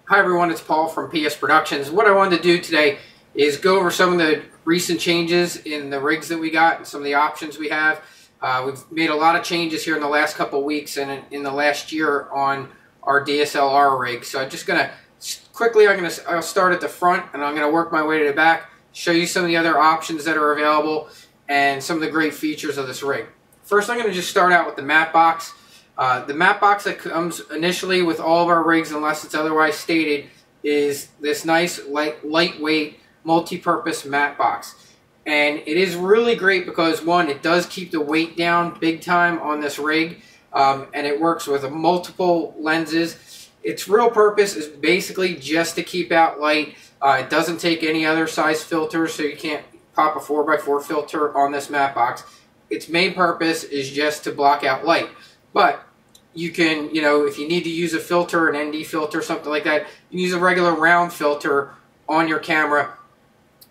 Hi everyone, it's Paul from PS Productions. What I wanted to do today is go over some of the recent changes in the rigs that we got and some of the options we have. We've made a lot of changes here in the last couple weeks and in the last year on our DSLR rig. So I'm just going to quickly, I'll start at the front and I'm going to work my way to the back, show you some of the other options that are available and some of the great features of this rig. First, I'm going to just start out with the matte box. The matte box that comes initially with all of our rigs, unless it's otherwise stated, is this nice lightweight multi-purpose matte box. And it is really great because, one, it does keep the weight down big time on this rig, and it works with multiple lenses. Its real purpose is basically just to keep out light. It doesn't take any other size filters, so you can't pop a 4x4 filter on this matte box. Its main purpose is just to block out light. But you can, if you need to use a filter, an ND filter, something like that, you use a regular round filter on your camera.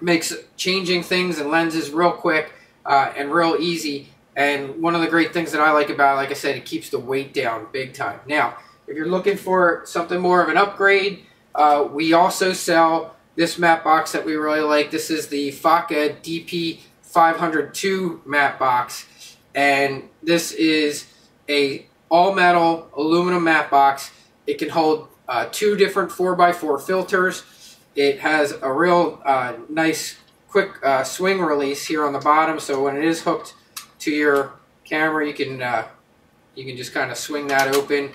Makes changing things and lenses real quick and real easy. And one of the great things that I like about it, like I said, it keeps the weight down big time. Now, if you're looking for something more of an upgrade, we also sell this matte box that we really like. This is the FACA DP500 II matte box. And this is a all-metal aluminum matte box. It can hold 2 different 4x4 filters. It has a real nice quick swing release here on the bottom, so when it is hooked to your camera, you can just kind of swing that open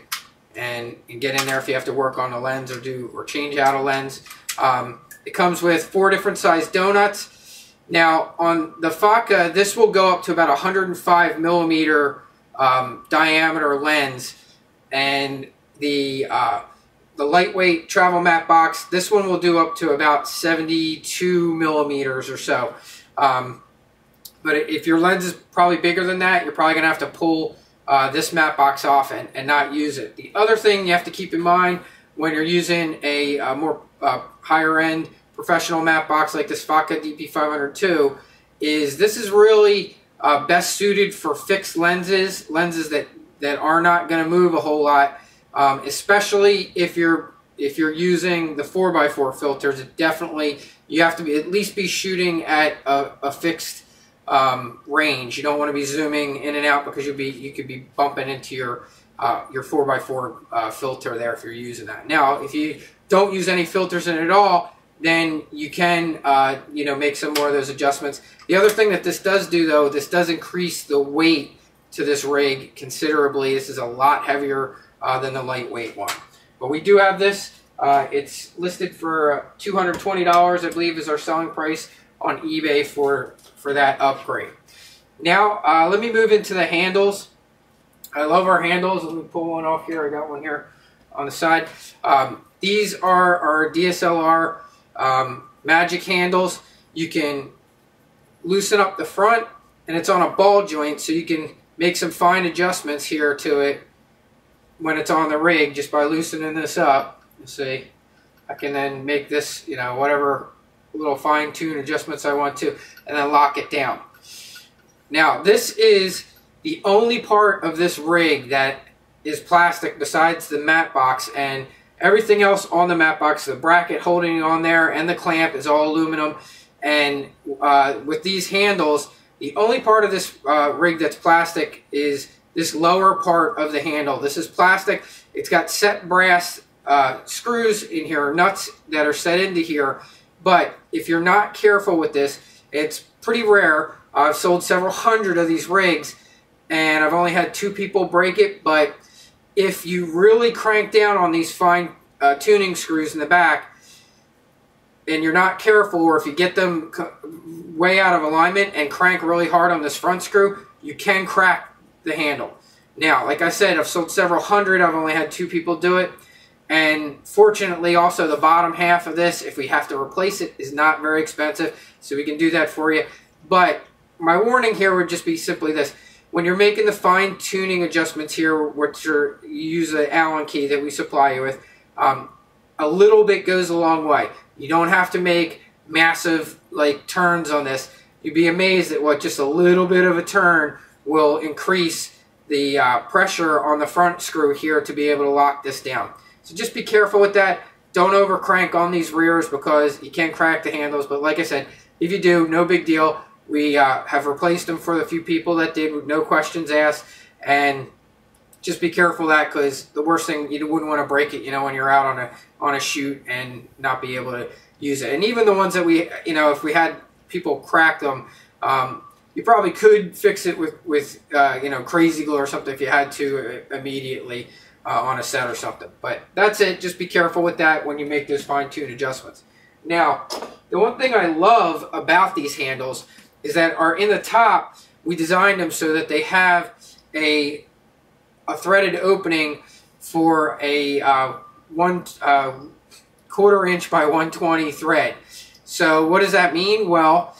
and get in there if you have to work on a lens or change out a lens. It comes with 4 different size donuts. Now on the FACA, this will go up to about 105 millimeter diameter lens, and the lightweight travel matte box, this one will do up to about 72 millimeters or so. But if your lens is probably bigger than that, you're probably going to have to pull this matte box off and not use it. The other thing you have to keep in mind when you're using a more higher end professional matte box like this FACA DP500 II is this is really best suited for fixed lenses that are not going to move a whole lot, especially if you're using the 4x4 filters. It definitely, you have to at least be shooting at a fixed range. You don't want to be zooming in and out because you could be bumping into your 4x4 filter there if you're using that. Now, if you don't use any filters in it at all, then you can make some more of those adjustments. The other thing that this does do, though, this does increase the weight to this rig considerably. This is a lot heavier than the lightweight one. But we do have this. It's listed for $220, I believe, is our selling price on eBay for that upgrade. Now, let me move into the handles. I love our handles. Let me pull one off here. I got one here on the side. These are our DSLR magic handles. You can loosen up the front, and it's on a ball joint, so you can make some fine adjustments here to it when it's on the rig just by loosening this up. You see, I can then make this, whatever little fine-tune adjustments I want to, and then lock it down. Now, this is the only part of this rig that is plastic besides the matte box, and everything else on the matte box, the bracket holding it on there and the clamp, is all aluminum. And with these handles, the only part of this rig that's plastic is this lower part of the handle. This is plastic. It's got set brass screws in here, nuts that are set into here. But if you're not careful with this, it's pretty rare. I've sold several hundred of these rigs, and I've only had 2 people break it. But if you really crank down on these fine tuning screws in the back, and you're not careful, or if you get them way out of alignment and crank really hard on this front screw, you can crack the handle. Now, like I said, I've sold several hundred. I've only had 2 people do it. And fortunately, also, the bottom half of this, if we have to replace it, is not very expensive, so we can do that for you. But my warning here would just be simply this. When you're making the fine-tuning adjustments here, which you use the Allen key that we supply you with, a little bit goes a long way. You don't have to make massive turns on this. You'd be amazed at what just a little bit of a turn will increase the pressure on the front screw here to be able to lock this down. So just be careful with that. Don't over crank on these rears because you can crack the handles. But like I said, if you do, no big deal. We have replaced them for the few people that did with no questions asked. And just be careful of that, because the worst thing, you wouldn't want to break it, when you're out on a shoot and not be able to use it. And even the ones that we, if we had people crack them, you probably could fix it with crazy glue or something if you had to immediately on a set or something. But that's it. Just be careful with that when you make those fine-tune adjustments. Now, the one thing I love about these handles is that in the top, we designed them so that they have a threaded opening for a 1/4 inch by 120 thread. So what does that mean? Well,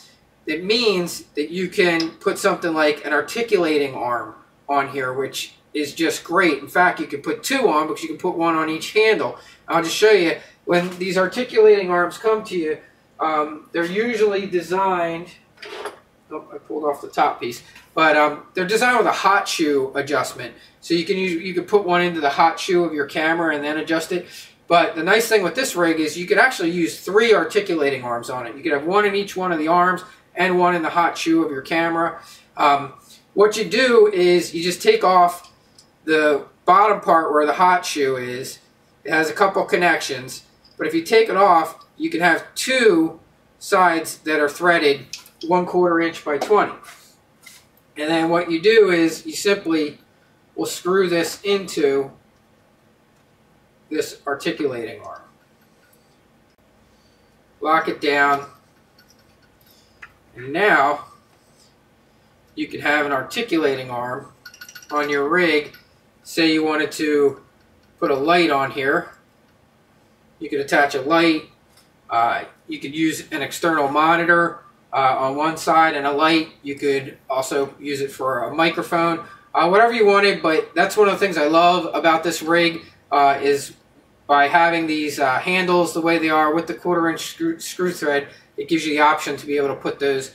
it means that you can put something like an articulating arm on here, which is just great. In fact, you can put two on because you can put one on each handle. I'll just show you. When these articulating arms come to you, they're usually designed, oh, I pulled off the top piece, but they're designed with a hot shoe adjustment. So you can put one into the hot shoe of your camera and then adjust it. But the nice thing with this rig is you could actually use 3 articulating arms on it. You could have one in each one of the arms and one in the hot shoe of your camera. What you do is you just take off the bottom part where the hot shoe is. It has a couple connections, but if you take it off, you can have 2 sides that are threaded 1/4 inch by 20. And then what you do is you simply will screw this into this articulating arm. Lock it down, and now you can have an articulating arm on your rig. Say you wanted to put a light on here. You could attach a light. You could use an external monitor on one side and a light. You could also use it for a microphone, whatever you wanted. But that's one of the things I love about this rig is by having these handles the way they are with the 1/4 inch screw thread, it gives you the option to be able to put those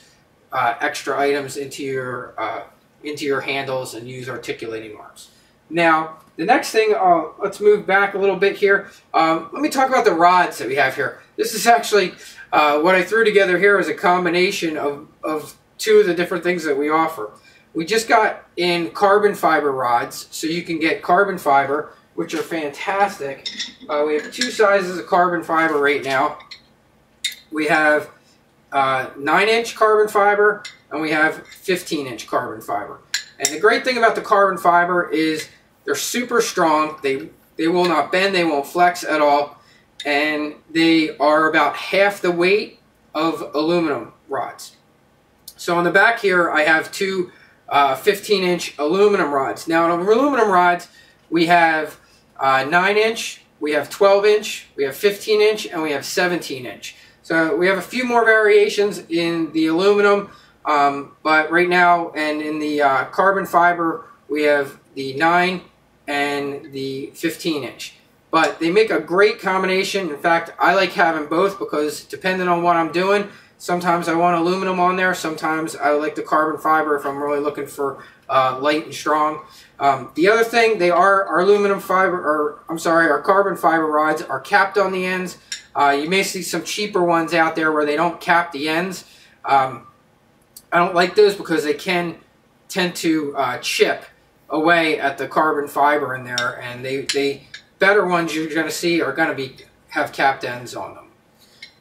extra items into your handles and use articulating arms. Now, the next thing, let's move back a little bit here. Let me talk about the rods that we have here. This is actually what I threw together here is a combination of 2 of the different things that we offer. We just got in carbon fiber rods, so you can get carbon fiber, which are fantastic. We have 2 sizes of carbon fiber right now. We have 9-inch carbon fiber, and we have 15-inch carbon fiber. And the great thing about the carbon fiber is they're super strong. They will not bend. They won't flex at all. And they are about half the weight of aluminum rods. So on the back here, I have 2 15-inch aluminum rods. Now on aluminum rods, we have 9-inch, we have 12-inch, we have 15-inch, and we have 17-inch. So we have a few more variations in the aluminum, but right now, and in the carbon fiber, we have the 9 and the 15-inch. But they make a great combination. In fact, I like having both because depending on what I'm doing, sometimes I want aluminum on there, sometimes I like the carbon fiber if I'm really looking for light and strong. The other thing, our aluminum fiber, or I'm sorry, our carbon fiber rods are capped on the ends. You may see some cheaper ones out there where they don't cap the ends. I don't like those because they can tend to chip away at the carbon fiber in there, and they better ones you're going to see are going to have capped ends on them.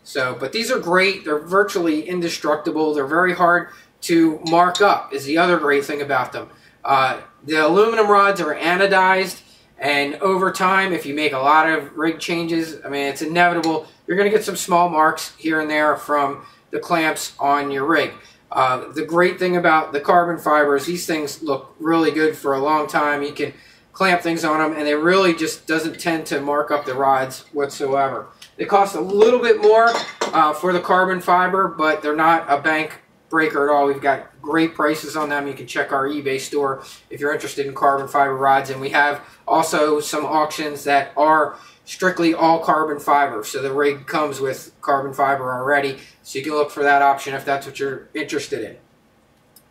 So, but these are great. They're virtually indestructible. They're very hard to mark up is the other great thing about them. The aluminum rods are anodized, and over time, if you make a lot of rig changes, I mean, it's inevitable. You're going to get some small marks here and there from the clamps on your rig. The great thing about the carbon fibers, these things look really good for a long time. You can clamp things on them, and they really just doesn't tend to mark up the rods whatsoever. They cost a little bit more for the carbon fiber, but they're not a bank breaker at all. We've got great prices on them. You can check our eBay store if you're interested in carbon fiber rods, and we have also some auctions that are strictly all carbon fiber. So the rig comes with carbon fiber already, so you can look for that option if that's what you're interested in.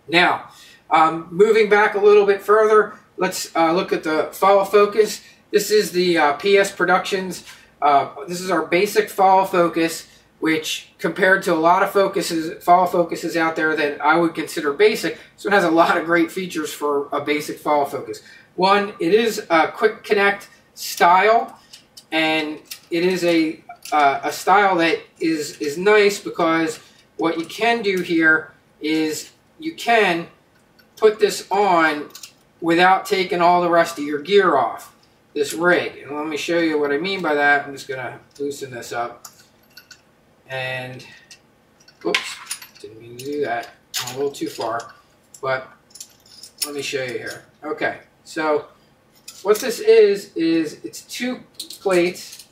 Now, moving back a little bit further, let's look at the follow focus. This is the PS Productions This is our basic follow focus, which compared to a lot of follow focuses out there that I would consider basic, so it has a lot of great features for a basic follow focus. One, it is a quick connect style, and it is a style that is nice because what you can do here is you can put this on without taking all the rest of your gear off this rig. And let me show you what I mean by that. I'm just going to loosen this up. And, whoops, didn't mean to do that. I'm a little too far. But let me show you here. Okay, so what this is it's 2 plates.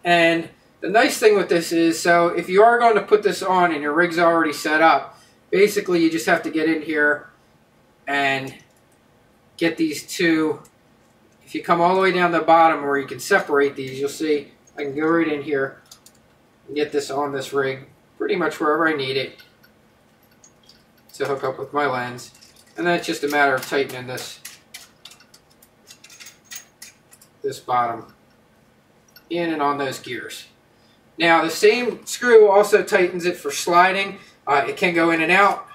And the nice thing with this is, so if you are going to put this on and your rig's already set up, basically you just have to get in here and get these 2. If you come all the way down the bottom where you can separate these, you'll see I can go right in here and get this on this rig pretty much wherever I need it to hook up with my lens. And then it's just a matter of tightening this bottom in and on those gears. Now the same screw also tightens it for sliding. It can go in and out,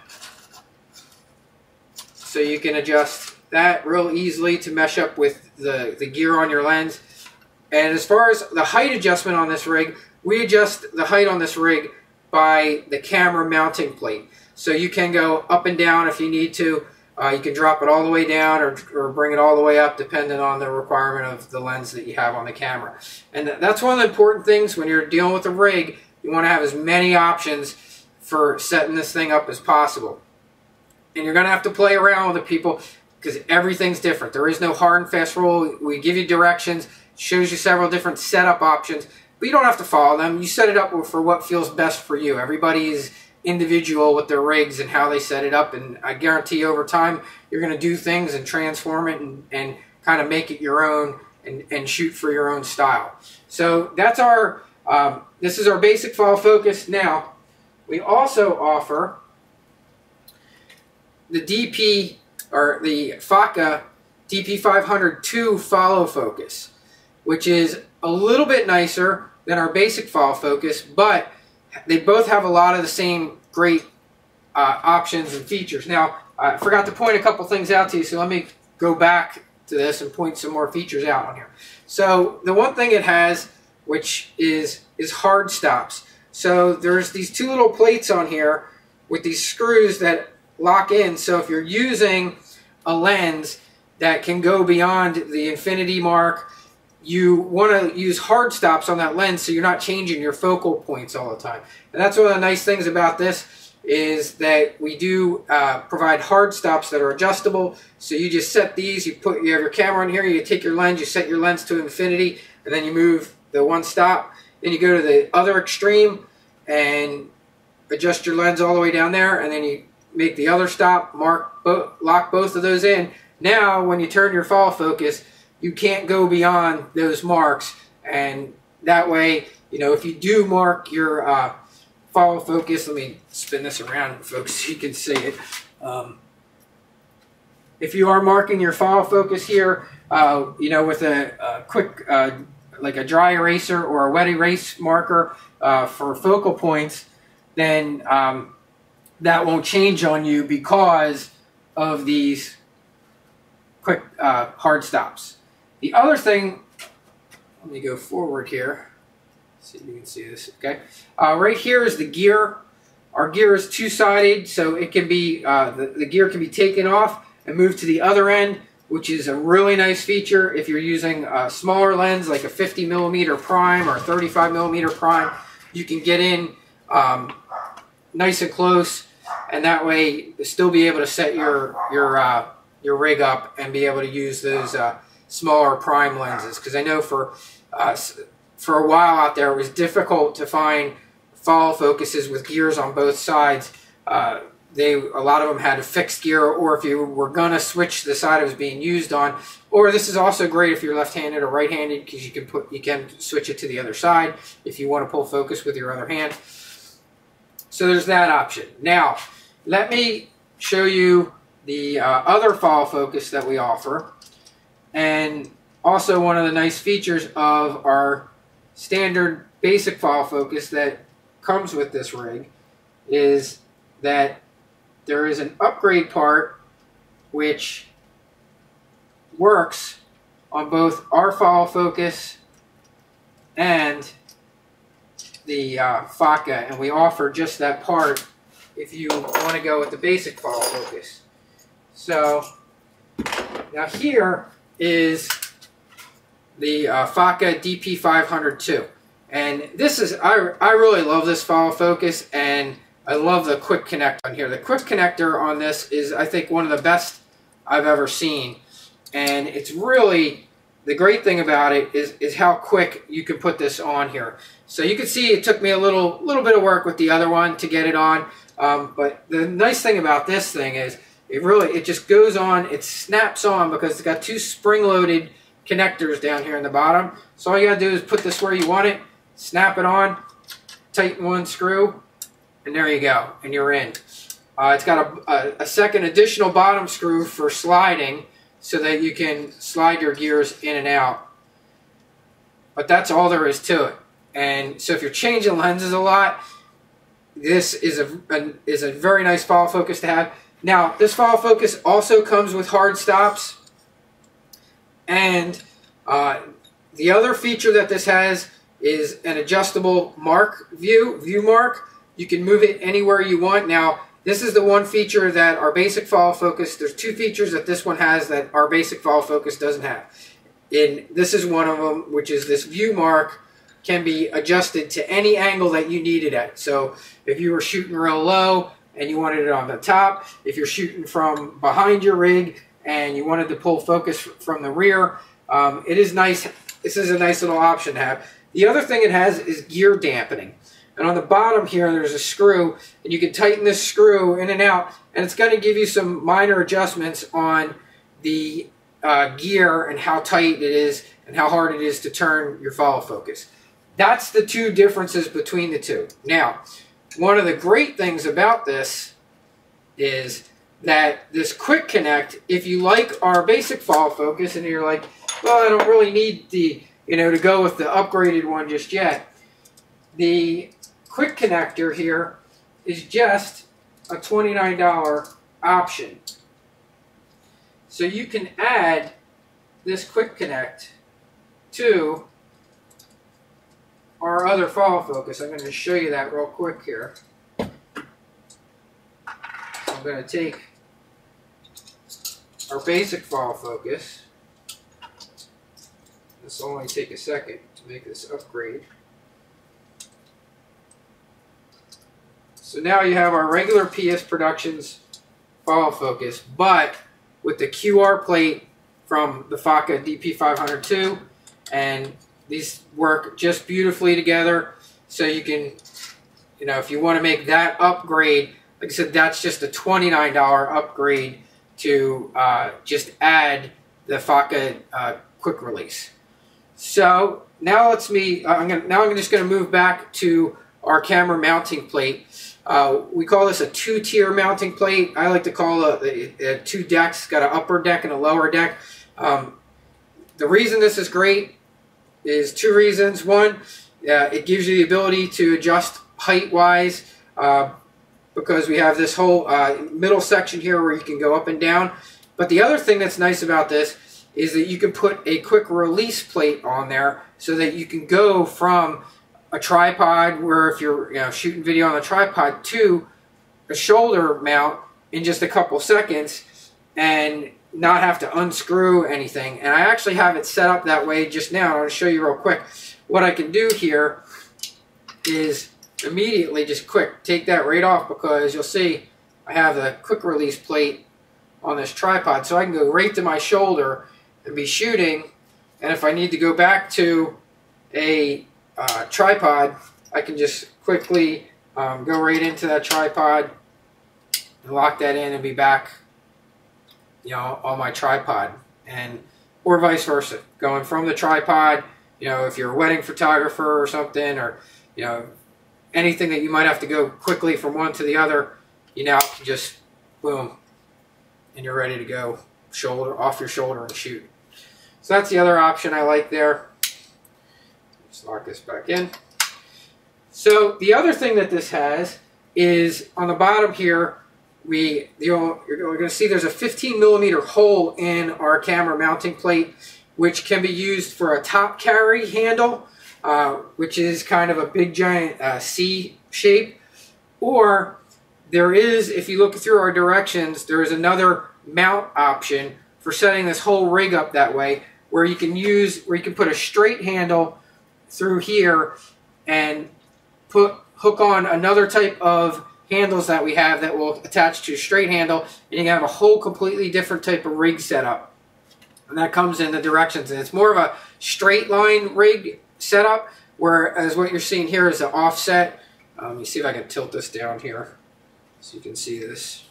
so you can adjust that real easily to mesh up with the gear on your lens. And as far as the height adjustment on this rig, we adjust the height on this rig by the camera mounting plate. So you can go up and down if you need to. You can drop it all the way down or bring it all the way up depending on the requirement of the lens that you have on the camera. And that's one of the important things when you're dealing with a rig. You want to have as many options for setting this thing up as possible. And you're going to have to play around with it, people, because everything's different. There is no hard and fast rule. We give you directions, shows you several different setup options, but you don't have to follow them. You set it up for what feels best for you. Everybody is individual with their rigs and how they set it up, and I guarantee over time you're going to do things and transform it and kind of make it your own and shoot for your own style. So that's our this is our basic follow focus. Now we also offer the DP or the FACA DP500 II follow focus, which is a little bit nicer than our basic follow focus, but they both have a lot of the same great options and features. Now, I forgot to point a couple things out to you, so let me go back to this and point some more features out on here. So the one thing it has, which is hard stops. So there's these 2 little plates on here with these screws that lock in. So if you're using a lens that can go beyond the infinity mark, you want to use hard stops on that lens so you're not changing your focal points all the time. And that's one of the nice things about this is that we do provide hard stops that are adjustable. So you just set these, you have your camera on here, you take your lens, you set your lens to infinity, and then you move the one stop. Then you go to the other extreme and adjust your lens all the way down there, and then you make the other stop, lock both of those in. Now when you turn your follow focus, you can't go beyond those marks, and that way, you know, if you do mark your follow focus, let me spin this around, folks, so you can see it. If you are marking your follow focus here, you know, with a quick, like a dry eraser or a wet erase marker for focal points, then that won't change on you because of these quick hard stops. The other thing, let me go forward here, see if you can see this, okay? Right here is the gear. Our gear is 2-sided, so it can be, the gear can be taken off and moved to the other end, which is a really nice feature if you're using a smaller lens like a 50mm prime or a 35mm prime. You can get in nice and close, and that way you'll still be able to set your rig up and be able to use those smaller prime lenses, because I know for a while out there it was difficult to find follow focuses with gears on both sides. A lot of them had a fixed gear, or if you were gonna switch the side it was being used on. Or this is also great if you're left-handed or right-handed, because you can switch it to the other side if you want to pull focus with your other hand. So there's that option. Now let me show you the other follow focus that we offer. And also one of the nice features of our standard basic follow focus that comes with this rig is that there is an upgrade part which works on both our follow focus and the FACA, and we offer just that part if you want to go with the basic follow focus. So now here is the FACA DP500 II, and this is I really love this follow focus, and I love the quick connect on here. The quick connector on this is, I think, one of the best I've ever seen, and it's really, the great thing about it is how quick you can put this on here. So you can see it took me a little bit of work with the other one to get it on, but the nice thing about this thing is it just goes on, it snaps on because it's got two spring-loaded connectors down here in the bottom. So all you gotta do is put this where you want it, snap it on, tighten one screw, and there you go, and you're in. It's got a second additional bottom screw for sliding so that you can slide your gears in and out. But that's all there is to it. And so if you're changing lenses a lot, this is a very nice follow focus to have. Now, this follow focus also comes with hard stops. And the other feature that this has is an adjustable view mark. You can move it anywhere you want. Now, this is the one feature that our basic follow focus, there's two features that this one has that our basic follow focus doesn't have. And this is one of them, which is this view mark can be adjusted to any angle that you need it at. So if you were shooting real low and you wanted it on the top, if you're shooting from behind your rig and you wanted to pull focus from the rear, it is nice. This is a nice little option to have. The other thing it has is gear dampening. And on the bottom here, there's a screw, and you can tighten this screw in and out, and it's going to give you some minor adjustments on the gear and how tight it is and how hard it is to turn your follow focus. That's the two differences between the two. Now, one of the great things about this is that this quick connect, if you like our basic follow focus and you're like, well, I don't really need the, to go with the upgraded one just yet, the quick connector here is just a $29 option. So you can add this quick connect to our other follow focus. I'm going to show you that real quick here. So I'm going to take our basic follow focus. This will only take a second to make this upgrade. So now you have our regular PS Productions follow focus, but with the QR plate from the FACA DP500 II, and these work just beautifully together. So you can, if you want to make that upgrade, like I said, that's just a $29 upgrade to just add the FACA quick release. So now I'm just going to move back to our camera mounting plate. We call this a two-tier mounting plate. I like to call it two decks. It's got an upper deck and a lower deck. The reason this is great is two reasons. One, it gives you the ability to adjust height-wise because we have this whole middle section here where you can go up and down. But the other thing that's nice about this is that you can put a quick release plate on there so that you can go from a tripod, where if you're shooting video on a tripod, to a shoulder mount in just a couple seconds and not have to unscrew anything. And I actually have it set up that way just now. I'll show you real quick. What I can do here is immediately just take that right off, because you'll see I have the quick release plate on this tripod, so I can go right to my shoulder and be shooting. And if I need to go back to a tripod, I can just quickly go right into that tripod and lock that in and be back on my tripod, or vice versa, going from the tripod, if you're a wedding photographer or something, or anything that you might have to go quickly from one to the other, you now can just boom, and you're ready to go off your shoulder and shoot. So that's the other option I like there. Just lock this back in. So the other thing that this has is on the bottom here, you're going to see there's a 15mm hole in our camera mounting plate, which can be used for a top carry handle, which is kind of a big giant C shape. Or there is, if you look through our directions, there is another mount option for setting this whole rig up that way, where you can put a straight handle through here and hook on another type of handles that we have that will attach to a straight handle, and you can have a whole completely different type of rig setup. And that comes in the directions, and it's more of a straight line rig setup, whereas what you're seeing here is an offset. Let me see if I can tilt this down here so you can see this.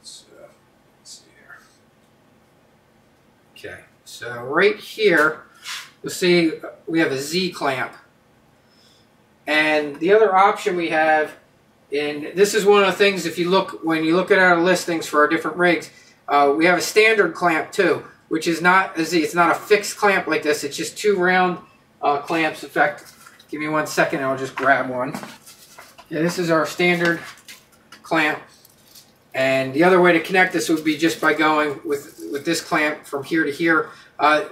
So, let's see here. Okay, so right here, you'll see we have a Z clamp. And the other option we have, and this is one of the things, when you look at our listings for our different rigs, we have a standard clamp too, which is not a Z. It's not a fixed clamp like this. It's just two round clamps. In fact, give me 1 second and I'll just grab one. Yeah, this is our standard clamp. And the other way to connect this would be just by going with this clamp from here to here.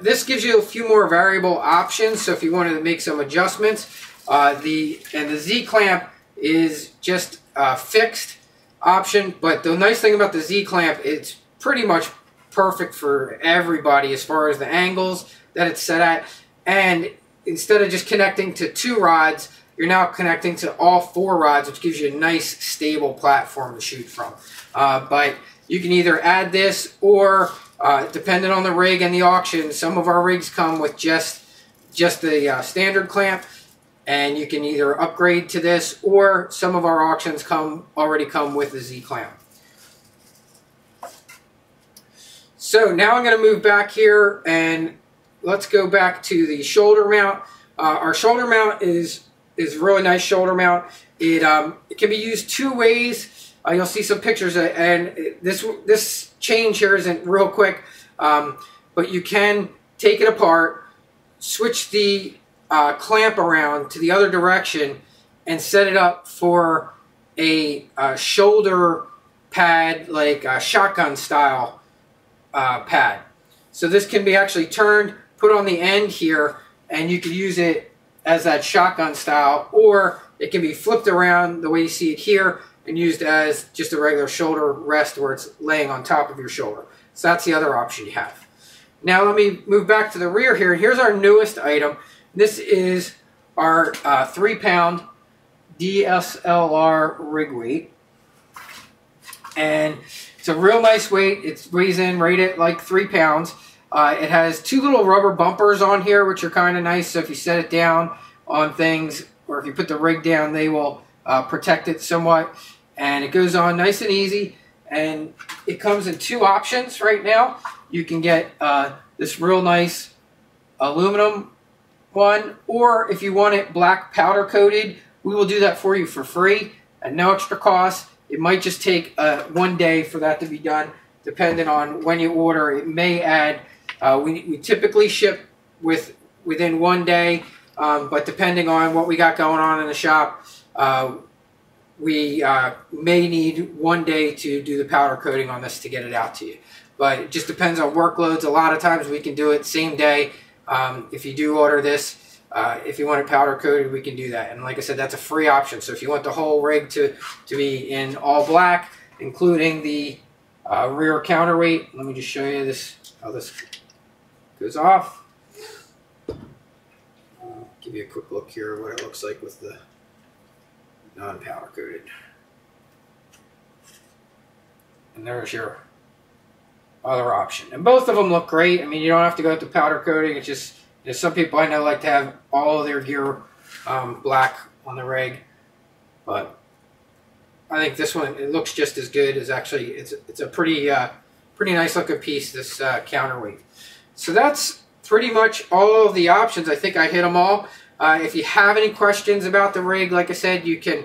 This gives you a few more variable options, so if you wanted to make some adjustments. The Z clamp is just a fixed option, but the nice thing about the Z clamp, it's pretty much perfect for everybody as far as the angles that it's set at. And instead of just connecting to 2 rods, you're now connecting to all 4 rods, which gives you a nice stable platform to shoot from. But you can either add this, or depending on the rig and the auction, some of our rigs come with just the standard clamp, and you can either upgrade to this, or some of our auctions already come with the Z clamp. So now I'm going to move back here, and let's go back to the shoulder mount. Our shoulder mount is a really nice shoulder mount. It can be used 2 ways. You'll see some pictures, and this change here isn't real quick, but you can take it apart, switch the clamp around to the other direction, and set it up for a shoulder pad, like a shotgun style pad. So this can be actually turned, put on the end here, and you can use it as that shotgun style, or it can be flipped around the way you see it here and used as just a regular shoulder rest where it's laying on top of your shoulder. So that's the other option you have. Now let me move back to the rear here. Here's our newest item. This is our 3-pound DSLR Rig Weight. And it's a real nice weight. It weighs in right at like 3 pounds. It has 2 little rubber bumpers on here, which are kind of nice. So if you set it down on things, or if you put the rig down, they will protect it somewhat. And it goes on nice and easy. And it comes in 2 options right now. You can get this real nice aluminum one, or if you want it black powder coated, we will do that for you for free at no extra cost. It might just take 1 day for that to be done, depending on when you order. It may add, we typically ship within 1 day, but depending on what we got going on in the shop, we may need 1 day to do the powder coating on this to get it out to you. But it just depends on workloads. A lot of times we can do it same day. If you do order this, if you want it powder coated, we can do that. And like I said, that's a free option. So if you want the whole rig to be in all black, including the rear counterweight, let me just show you this, how this goes off. I'll give you a quick look here at what it looks like with the non-powder coated. And there's your other option. And both of them look great. I mean, you don't have to go with the powder coating. It's just, some people I know like to have all of their gear black on the rig. But I think this one, it looks just as good. As actually, it's a pretty nice looking piece, this counterweight. So that's pretty much all of the options. I think I hit them all. If you have any questions about the rig, like I said, you can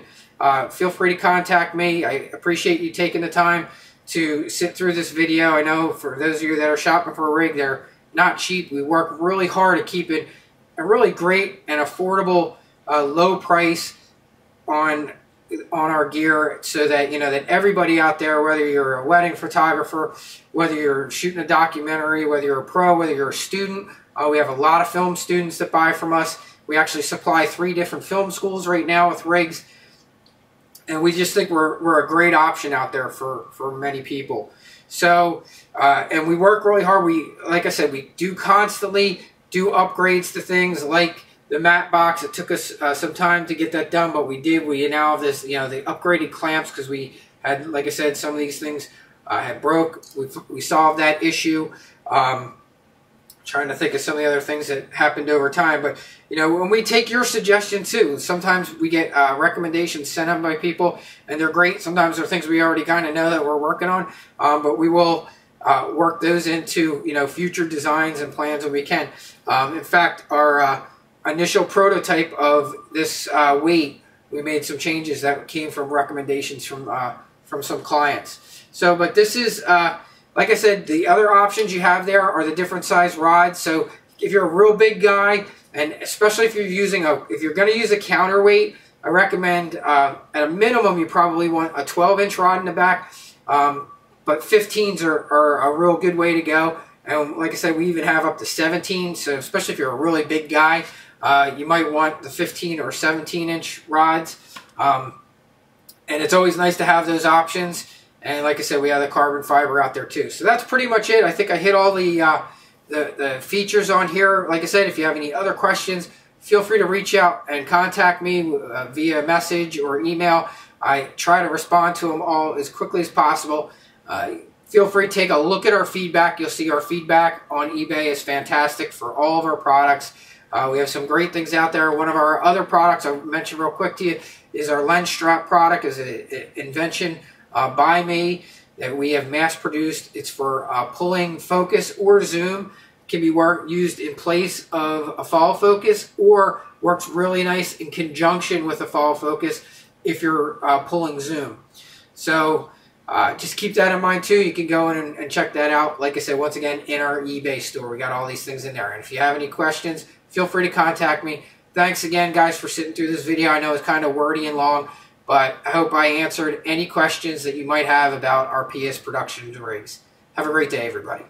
feel free to contact me. I appreciate you taking the time to sit through this video. I know for those of you that are shopping for a rig, they're not cheap. We work really hard to keep it a really great and affordable, low price on our gear, so that that everybody out there, whether you're a wedding photographer, whether you're shooting a documentary, whether you're a pro, whether you're a student, we have a lot of film students that buy from us. We actually supply 3 different film schools right now with rigs, and we just think we're a great option out there for many people. So and we work really hard. Like I said, we do constantly do upgrades to things like the matte box. It took us some time to get that done, but we did. We now have this, the upgraded clamps, because we had, like I said, some of these things had broke. We solved that issue. Trying to think of some of the other things that happened over time, but when we take your suggestion too, sometimes we get recommendations sent up by people, and they're great. Sometimes they're things we already kind of know that we're working on, but we will work those into future designs and plans when we can. In fact, our initial prototype of this weight, we made some changes that came from recommendations from some clients. So, but this is like I said, the other options you have there are the different size rods. So if you're a real big guy, and especially if you're going to use a counterweight, I recommend at a minimum you probably want a 12-inch rod in the back, but 15s are a real good way to go. And like I said, we even have up to 17. So especially if you're a really big guy, you might want the 15 or 17-inch rods. And it's always nice to have those options. And like I said, we have the carbon fiber out there too. So that's pretty much it. I think I hit all the features on here. Like I said, if you have any other questions, feel free to reach out and contact me via message or email. I try to respond to them all as quickly as possible. Feel free to take a look at our feedback. You'll see our feedback on eBay is fantastic for all of our products. We have some great things out there. One of our other products I'll mention real quick to you is our LensStrap product. Is an invention by me that we have mass produced. It's for pulling focus or zoom. It can be used in place of a fall focus, or works really nice in conjunction with a fall focus if you're pulling zoom. So just keep that in mind too. You can go in and check that out. Like I said, once again, in our eBay store, we got all these things in there. And if you have any questions, feel free to contact me. Thanks again, guys, for sitting through this video. I know it's kind of wordy and long, but I hope I answered any questions that you might have about our PS production rigs. Have a great day, everybody.